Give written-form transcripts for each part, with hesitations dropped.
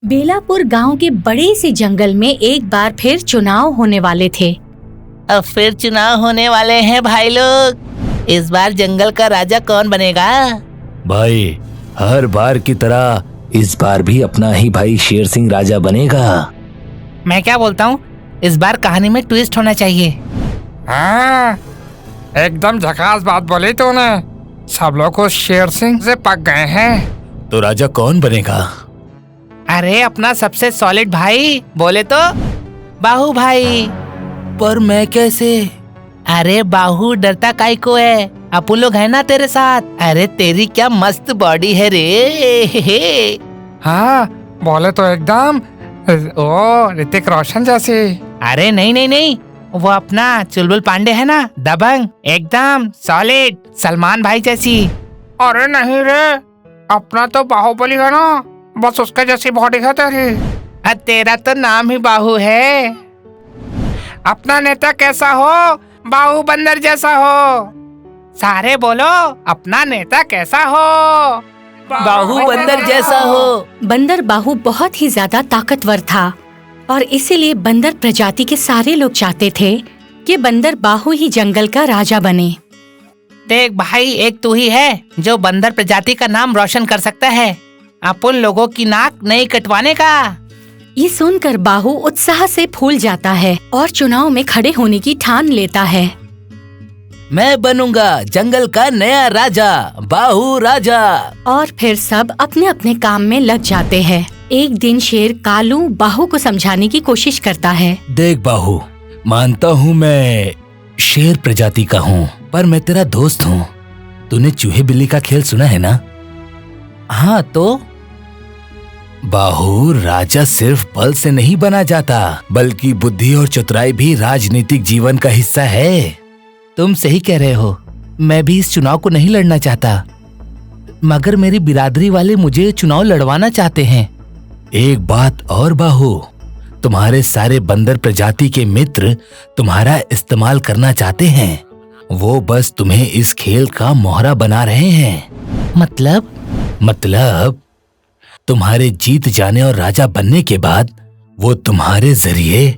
बेलापुर गांव के बड़े से जंगल में एक बार फिर चुनाव होने वाले थे। अब फिर चुनाव होने वाले हैं भाई लोग। इस बार जंगल का राजा कौन बनेगा? भाई, हर बार की तरह इस बार भी अपना ही भाई शेर सिंह राजा बनेगा। मैं क्या बोलता हूँ, इस बार कहानी में ट्विस्ट होना चाहिए। हाँ, एकदम झकास बात बोली तूने। सब लोग उस शेर सिंह से पक गए हैं। तो राजा कौन बनेगा? अरे अपना सबसे सॉलिड भाई, बोले तो बाहु भाई। पर मैं कैसे? अरे बाहु, डरता काहे को है? अपन लोग है ना तेरे साथ। अरे तेरी क्या मस्त बॉडी है रे। हाँ, बोले तो एकदम ओ ऋतिक रोशन जैसी। अरे नहीं नहीं नहीं, वो अपना चुलबुल पांडे है ना, दबंग, एकदम सॉलिड, सलमान भाई जैसी। अरे नहीं रे, अपना तो बाहुबली है ना, बस उसके जैसी बॉडी है तेरी। तेरा तो नाम ही बाहु है। अपना नेता कैसा हो? बाहु बंदर जैसा हो। सारे बोलो, अपना नेता कैसा हो? बाहु बंदर जैसा हो। बंदर बाहु बहुत ही ज्यादा ताकतवर था और इसीलिए बंदर प्रजाति के सारे लोग चाहते थे कि बंदर बाहु ही जंगल का राजा बने। देख भाई, एक तू ही है जो बंदर प्रजाति का नाम रोशन कर सकता है। अपन लोगों की नाक नहीं कटवाने का। ये सुनकर बाहु उत्साह से फूल जाता है और चुनाव में खड़े होने की ठान लेता है। मैं बनूंगा जंगल का नया राजा, बाहु राजा। और फिर सब अपने अपने काम में लग जाते हैं। एक दिन शेर कालू बाहु को समझाने की कोशिश करता है। देख बाहु, मानता हूँ मैं शेर प्रजाति का हूँ, पर मैं तेरा दोस्त हूँ। तूने चूहे बिल्ली का खेल सुना है ना? हाँ तो बाहु, राजा सिर्फ बल से नहीं बना जाता, बल्कि बुद्धि और चतुराई भी राजनीतिक जीवन का हिस्सा है। तुम सही कह रहे हो। मैं भी इस चुनाव को नहीं लड़ना चाहता, मगर मेरी बिरादरी वाले मुझे चुनाव लड़वाना चाहते हैं। एक बात और बाहु, तुम्हारे सारे बंदर प्रजाति के मित्र तुम्हारा इस्तेमाल करना चाहते हैं। वो बस तुम्हें इस खेल का मोहरा बना रहे हैं। मतलब तुम्हारे जीत जाने और राजा बनने के बाद वो तुम्हारे जरिए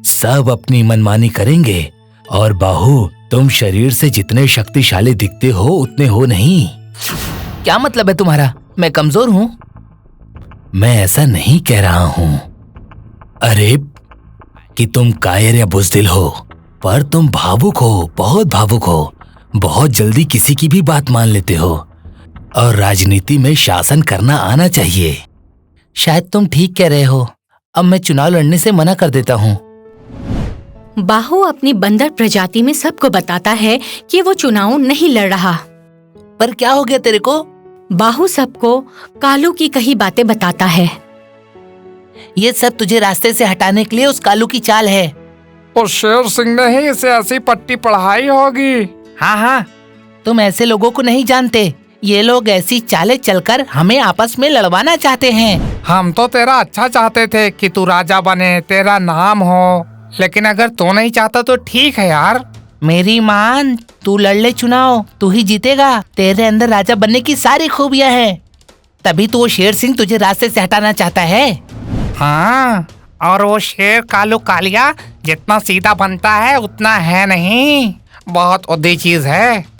सब अपनी मनमानी करेंगे। और बाहु, तुम शरीर से जितने शक्तिशाली दिखते हो उतने हो नहीं। क्या मतलब है तुम्हारा? मैं कमजोर हूँ? मैं ऐसा नहीं कह रहा हूँ। अरे कि तुम कायर या बुज़दिल हो, पर तुम भावुक हो, बहुत भावुक हो। बहुत जल्दी किसी की भी बात मान लेते हो और राजनीति में शासन करना आना चाहिए। शायद तुम ठीक कह रहे हो। अब मैं चुनाव लड़ने से मना कर देता हूँ। बाहु अपनी बंदर प्रजाति में सबको बताता है कि वो चुनाव नहीं लड़ रहा। पर क्या हो गया तेरे को? बाहु सबको कालू की कही बातें बताता है। ये सब तुझे रास्ते से हटाने के लिए उस कालू की चाल है। उस शेर सिंह ने ही इसे ऐसी पट्टी पढ़ाई होगी। हाँ हाँ, तुम ऐसे लोगों को नहीं जानते। ये लोग ऐसी चालें चलकर हमें आपस में लड़वाना चाहते हैं। हम तो तेरा अच्छा चाहते थे कि तू राजा बने, तेरा नाम हो, लेकिन अगर तू नहीं चाहता तो ठीक है यार। मेरी मान, तू लड़ ले चुनाव, तू ही जीतेगा। तेरे अंदर राजा बनने की सारी खूबियां हैं, तभी तो वो शेर सिंह तुझे रास्ते से हटाना चाहता है। हाँ, और वो शेर कालू कालिया जितना सीधा बनता है उतना है नहीं, बहुत उद्दी चीज है।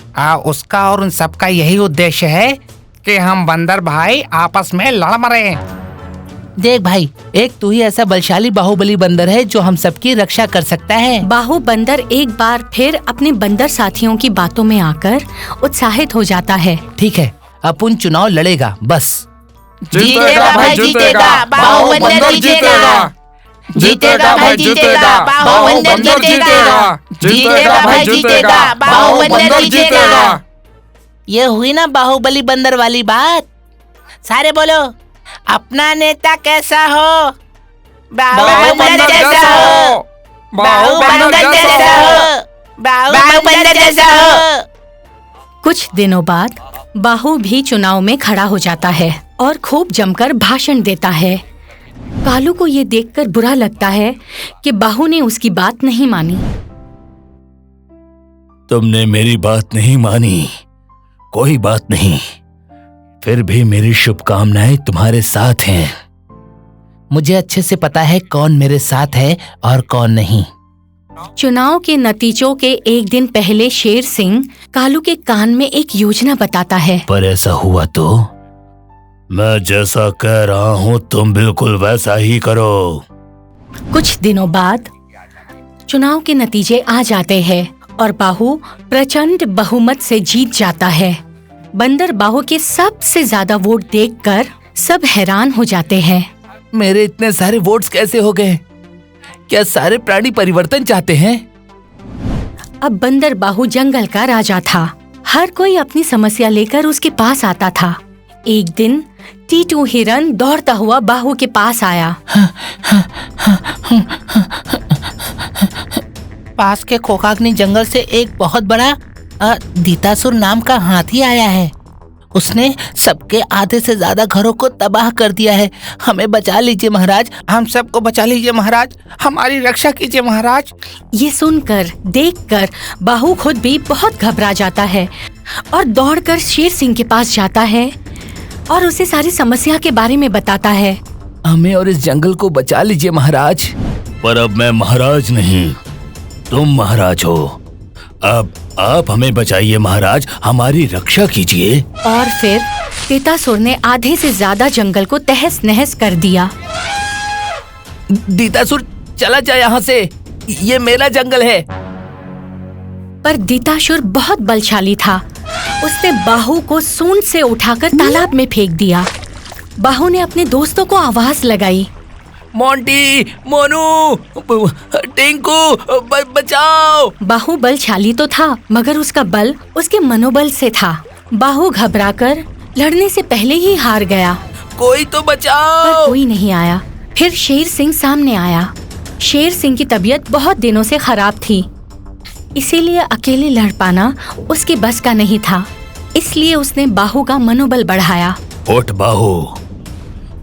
उसका और उन सबका यही उद्देश्य है कि हम बंदर भाई आपस में लड़ मरे। देख भाई, एक तू ही ऐसा बलशाली बाहुबली बंदर है जो हम सबकी रक्षा कर सकता है। बाहु बंदर एक बार फिर अपने बंदर साथियों की बातों में आकर उत्साहित हो जाता है। ठीक है, अपन चुनाव लड़ेगा बस। जीतेगा भाई जीतेगा, बाहु बंदर जीतेगा। जीतेगा भाई जीतेगा, बाहु बंदर जीतेगा। जीतेगा भाई जीतेगा, बाहु बंदर जीतेगा। ये हुई ना बाहुबली बंदर वाली बात। सारे बोलो, अपना नेता कैसा हो? बाहु बंदर जैसा हो। बाहु बंदर जैसा हो। बाहु बंदर जैसा हो। कुछ दिनों बाद बाहु भी चुनाव में खड़ा हो जाता है और खूब जमकर भाषण देता है। कालू को ये देखकर बुरा लगता है कि बाहु ने उसकी बात नहीं मानी। तुमने मेरी बात नहीं मानी, कोई बात नहीं। फिर भी मेरी शुभकामनाएं तुम्हारे साथ हैं। मुझे अच्छे से पता है कौन मेरे साथ है और कौन नहीं। चुनाव के नतीजों के एक दिन पहले शेर सिंह कालू के कान में एक योजना बताता है। पर ऐसा हुआ तो मैं जैसा कह रहा हूँ तुम बिल्कुल वैसा ही करो। कुछ दिनों बाद चुनाव के नतीजे आ जाते हैं और बाहु प्रचंड बहुमत से जीत जाता है। बंदर बाहु के सबसे ज्यादा वोट देखकर सब हैरान हो जाते हैं। मेरे इतने सारे वोट्स कैसे हो गए? क्या सारे प्राणी परिवर्तन चाहते हैं? अब बंदर बाहु जंगल का राजा था। हर कोई अपनी समस्या लेकर उसके पास आता था। एक दिन टीटू हिरन दौड़ता हुआ बाहु के पास आया। पास के कोकाग्नि जंगल से एक बहुत बड़ा दीतासुर नाम का हाथी आया है। उसने सबके आधे से ज्यादा घरों को तबाह कर दिया है। हमें बचा लीजिए महाराज, हम सबको बचा लीजिए महाराज, हमारी रक्षा कीजिए महाराज। ये सुनकर देखकर बाहु खुद भी बहुत घबरा जाता है और दौड़कर शेर सिंह के पास जाता है और उसे सारी समस्या के बारे में बताता है। हमें और इस जंगल को बचा लीजिए महाराज। पर अब मैं महाराज नहीं, तुम महाराज हो। अब आप हमें बचाइए महाराज, हमारी रक्षा कीजिए। और फिर दीतासुर ने आधे से ज्यादा जंगल को तहस नहस कर दिया। दीतासुर चला जा यहाँ से, ये मेरा जंगल है। पर दीतासुर बहुत बलशाली था। उसने बाहु को सूंड से उठाकर तालाब में फेंक दिया। बाहु ने अपने दोस्तों को आवाज लगाई, मोंटी, मोनू, टिंकू, बचाओ। बाहु बलशाली तो था मगर उसका बल उसके मनोबल से था। बाहु घबराकर लड़ने से पहले ही हार गया। कोई तो बचाओ। पर कोई नहीं आया। फिर शेर सिंह सामने आया। शेर सिंह की तबीयत बहुत दिनों से खराब थी, इसीलिए अकेले लड़ पाना उसके बस का नहीं था। इसलिए उसने बाहु का मनोबल बढ़ाया। उठ बाहु,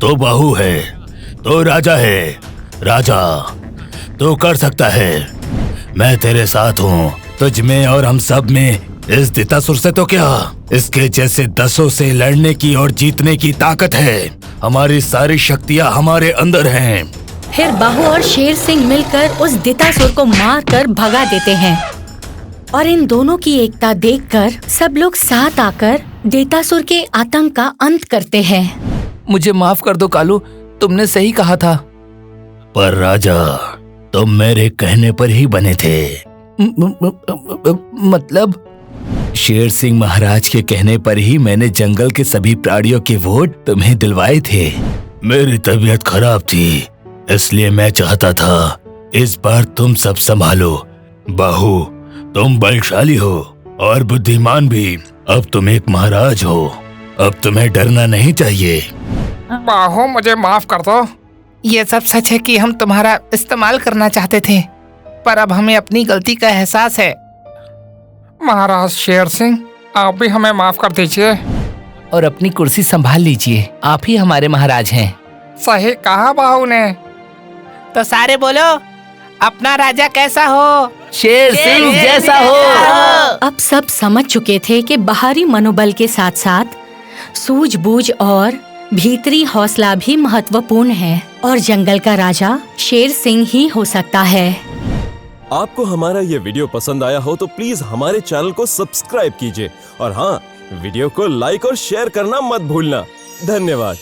तो बाहु है तो राजा है। राजा तो कर सकता है, मैं तेरे साथ हूँ। तुझ में और हम सब में, इस दीतासुर से तो क्या, इसके जैसे 10 से लड़ने की और जीतने की ताकत है। हमारी सारी शक्तियाँ हमारे अंदर हैं। फिर बाहु और शेर सिंह मिलकर उस दीतासुर को मारकर भगा देते हैं और इन दोनों की एकता देखकर सब लोग साथ आकर दीतासुर के आतंक का अंत करते हैं। मुझे माफ कर दो कालू, तुमने सही कहा था। पर राजा, तुम मेरे कहने पर ही बने थे। मतलब? शेर सिंह महाराज के कहने पर ही मैंने जंगल के सभी प्राणियों के वोट तुम्हें दिलवाए थे। मेरी तबीयत खराब थी, इसलिए मैं चाहता था इस बार तुम सब संभालो। बाहु, तुम बलशाली हो और बुद्धिमान भी। अब तुम एक महाराज हो, अब तुम्हें डरना नहीं चाहिए। बाहु, मुझे माफ कर दो। ये सब सच है कि हम तुम्हारा इस्तेमाल करना चाहते थे, पर अब हमें अपनी गलती का एहसास है। महाराज शेर सिंह, आप भी हमें माफ कर दीजिए। और अपनी कुर्सी संभाल लीजिए, आप ही हमारे महाराज हैं। सही कहा बाहु ने। तो सारे बोलो, अपना राजा कैसा हो? शेर सिंह जैसा हो। अब सब समझ चुके थे कि बाहरी मनोबल के साथ साथ सूझबूझ और भीतरी हौसला भी महत्वपूर्ण है और जंगल का राजा शेर सिंह ही हो सकता है। आपको हमारा ये वीडियो पसंद आया हो तो प्लीज हमारे चैनल को सब्सक्राइब कीजिए और हाँ, वीडियो को लाइक और शेयर करना मत भूलना। धन्यवाद।